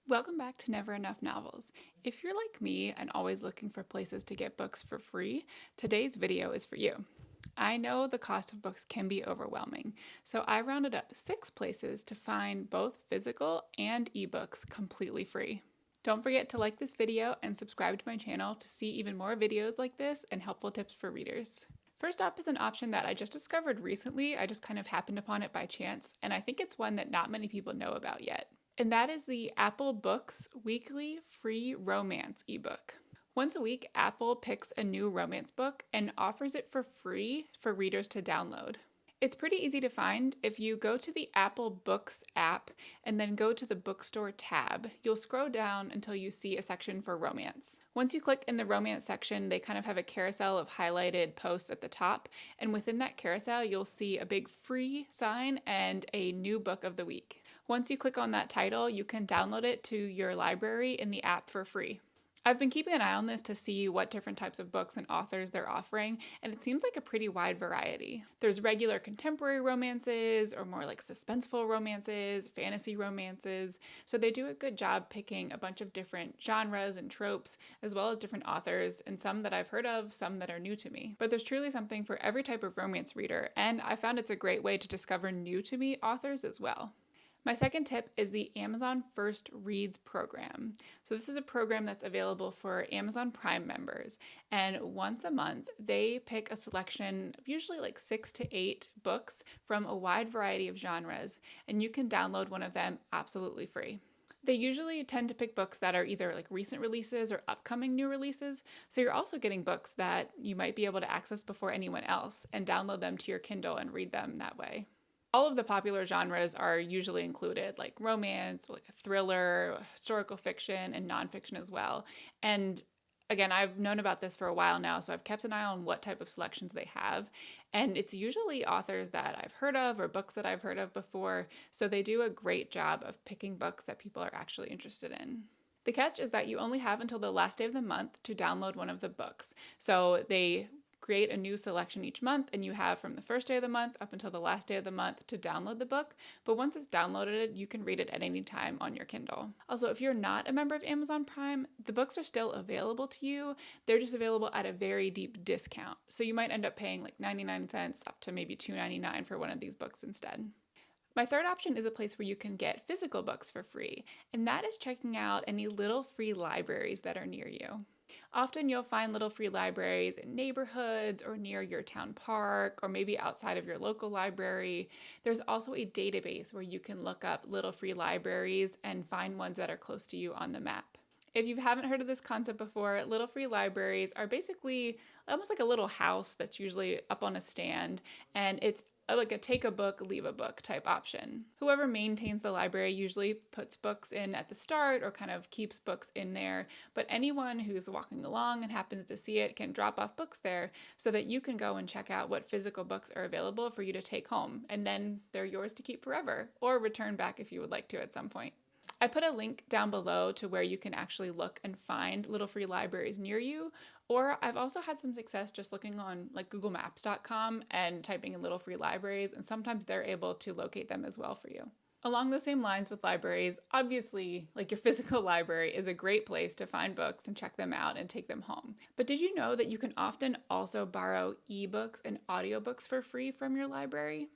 Welcome back to Never Enough Novels. If you're like me and always looking for places to get books for free, today's video is for you. I know the cost of books can be overwhelming, so I rounded up 6 places to find both physical and ebooks completely free. Don't forget to like this video and subscribe to my channel to see even more videos like this and helpful tips for readers. First up is an option that I just discovered recently. I just kind of happened upon it by chance, and I think it's one that not many people know about yet. And that is the Apple Books Weekly Free Romance ebook. Once a week, Apple picks a new romance book and offers it for free for readers to download. It's pretty easy to find. If you go to the Apple Books app and then go to the bookstore tab, you'll scroll down until you see a section for romance. Once you click in the romance section, they kind of have a carousel of highlighted posts at the top, and within that carousel, you'll see a big free sign and a new book of the week. Once you click on that title, you can download it to your library in the app for free. I've been keeping an eye on this to see what different types of books and authors they're offering, and it seems like a pretty wide variety. There's regular contemporary romances, or more like suspenseful romances, fantasy romances, so they do a good job picking a bunch of different genres and tropes, as well as different authors, and some that I've heard of, some that are new to me. But there's truly something for every type of romance reader, and I found it's a great way to discover new to me authors as well. My second tip is the Amazon First Reads program. So this is a program that's available for Amazon Prime members, and once a month they pick a selection of usually like 6 to 8 books from a wide variety of genres, and you can download one of them absolutely free. They usually tend to pick books that are either like recent releases or upcoming new releases, so you're also getting books that you might be able to access before anyone else and download them to your Kindle and read them that way. All of the popular genres are usually included, like romance, like a thriller, historical fiction, and nonfiction as well. And again, I've known about this for a while now, so I've kept an eye on what type of selections they have. And it's usually authors that I've heard of or books that I've heard of before, so they do a great job of picking books that people are actually interested in. The catch is that you only have until the last day of the month to download one of the books. So they create a new selection each month, and you have from the first day of the month up until the last day of the month to download the book. But once it's downloaded, you can read it at any time on your Kindle. Also, if you're not a member of Amazon Prime, the books are still available to you. They're just available at a very deep discount. So you might end up paying like 99 cents up to maybe $2.99 for one of these books instead. My third option is a place where you can get physical books for free, and that is checking out any little free libraries that are near you. Often you'll find little free libraries in neighborhoods or near your town park or maybe outside of your local library. There's also a database where you can look up little free libraries and find ones that are close to you on the map. If you haven't heard of this concept before, little free libraries are basically almost like a little house that's usually up on a stand, and it's like a take a book, leave a book type option. Whoever maintains the library usually puts books in at the start or kind of keeps books in there, but anyone who's walking along and happens to see it can drop off books there so that you can go and check out what physical books are available for you to take home, and then they're yours to keep forever or return back if you would like to at some point. I put a link down below to where you can actually look and find little free libraries near you, or I've also had some success just looking on like googlemaps.com and typing in little free libraries, and sometimes they're able to locate them as well for you. Along those same lines with libraries, obviously, like your physical library is a great place to find books and check them out and take them home. But did you know that you can often also borrow ebooks and audiobooks for free from your library?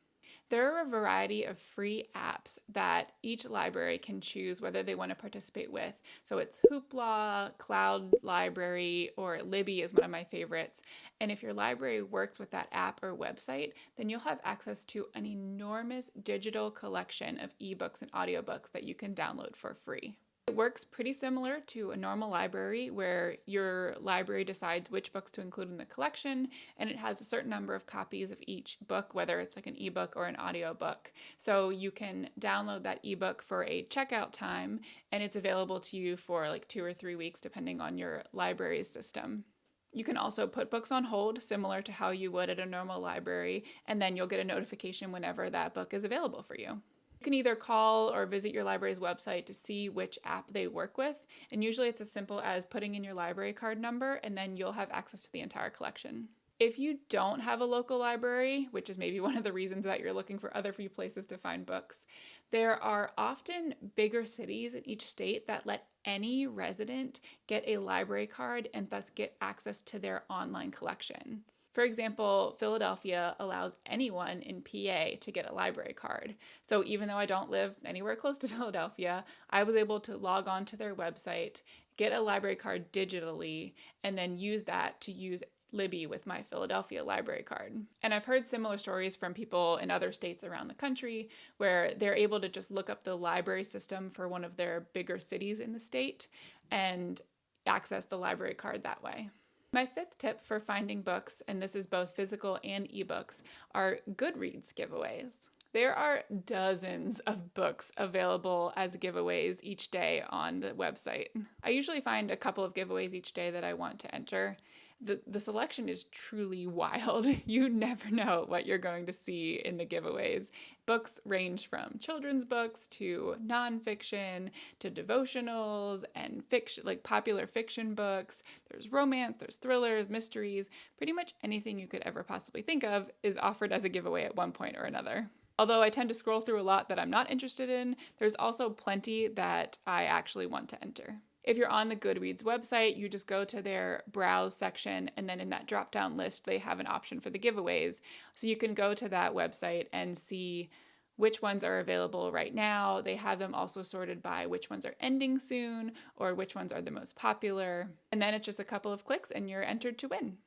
There are a variety of free apps that each library can choose whether they want to participate with. So it's Hoopla, Cloud Library, or Libby is one of my favorites. And if your library works with that app or website, then you'll have access to an enormous digital collection of ebooks and audiobooks that you can download for free. It works pretty similar to a normal library where your library decides which books to include in the collection, and it has a certain number of copies of each book, whether it's like an ebook or an audiobook. So you can download that ebook for a checkout time, and it's available to you for like 2 or 3 weeks depending on your library's system. You can also put books on hold, similar to how you would at a normal library, and then you'll get a notification whenever that book is available for you. You can either call or visit your library's website to see which app they work with, and usually it's as simple as putting in your library card number, and then you'll have access to the entire collection. If you don't have a local library, which is maybe one of the reasons that you're looking for other free places to find books, there are often bigger cities in each state that let any resident get a library card and thus get access to their online collection. For example, Philadelphia allows anyone in PA to get a library card. So even though I don't live anywhere close to Philadelphia, I was able to log on to their website, get a library card digitally, and then use that to use Libby with my Philadelphia library card. And I've heard similar stories from people in other states around the country where they're able to just look up the library system for one of their bigger cities in the state and access the library card that way. My fifth tip for finding books, and this is both physical and ebooks, are Goodreads giveaways. There are dozens of books available as giveaways each day on the website. I usually find a couple of giveaways each day that I want to enter. The selection is truly wild. You never know what you're going to see in the giveaways. Books range from children's books to nonfiction to devotionals and fiction, like popular fiction books. There's romance, there's thrillers, mysteries. Pretty much anything you could ever possibly think of is offered as a giveaway at one point or another. Although I tend to scroll through a lot that I'm not interested in, there's also plenty that I actually want to enter. If you're on the Goodreads website, you just go to their browse section, and then in that drop-down list, they have an option for the giveaways. So you can go to that website and see which ones are available right now. They have them also sorted by which ones are ending soon or which ones are the most popular. And then it's just a couple of clicks and you're entered to win.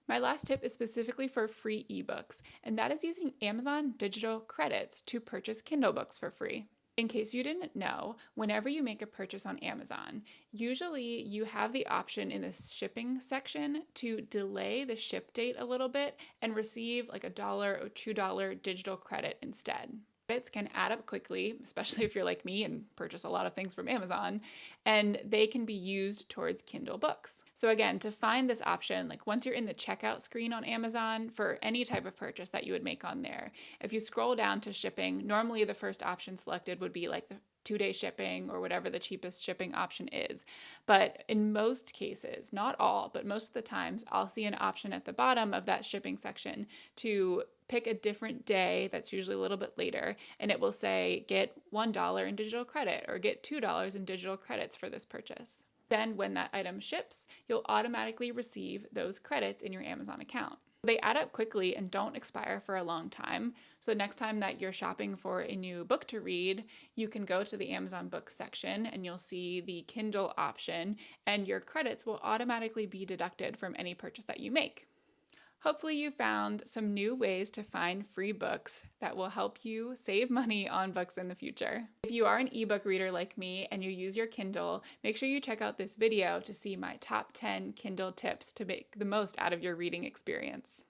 My last tip is specifically for free ebooks, and that is using Amazon digital credits to purchase Kindle books for free. In case you didn't know, whenever you make a purchase on Amazon, usually you have the option in the shipping section to delay the ship date a little bit and receive like $1 or $2 digital credit instead. Credits can add up quickly, especially if you're like me and purchase a lot of things from Amazon, and they can be used towards Kindle books. So again, to find this option, like once you're in the checkout screen on Amazon for any type of purchase that you would make on there, if you scroll down to shipping, normally the first option selected would be like the 2-day shipping or whatever the cheapest shipping option is. But in most cases, not all, but most of the times, I'll see an option at the bottom of that shipping section to pick a different day that's usually a little bit later, and it will say get $1 in digital credit or get $2 in digital credits for this purchase. Then when that item ships, you'll automatically receive those credits in your Amazon account. They add up quickly and don't expire for a long time. So the next time that you're shopping for a new book to read, you can go to the Amazon books section and you'll see the Kindle option, and your credits will automatically be deducted from any purchase that you make. Hopefully you found some new ways to find free books that will help you save money on books in the future. If you are an ebook reader like me and you use your Kindle, make sure you check out this video to see my top 10 Kindle tips to make the most out of your reading experience.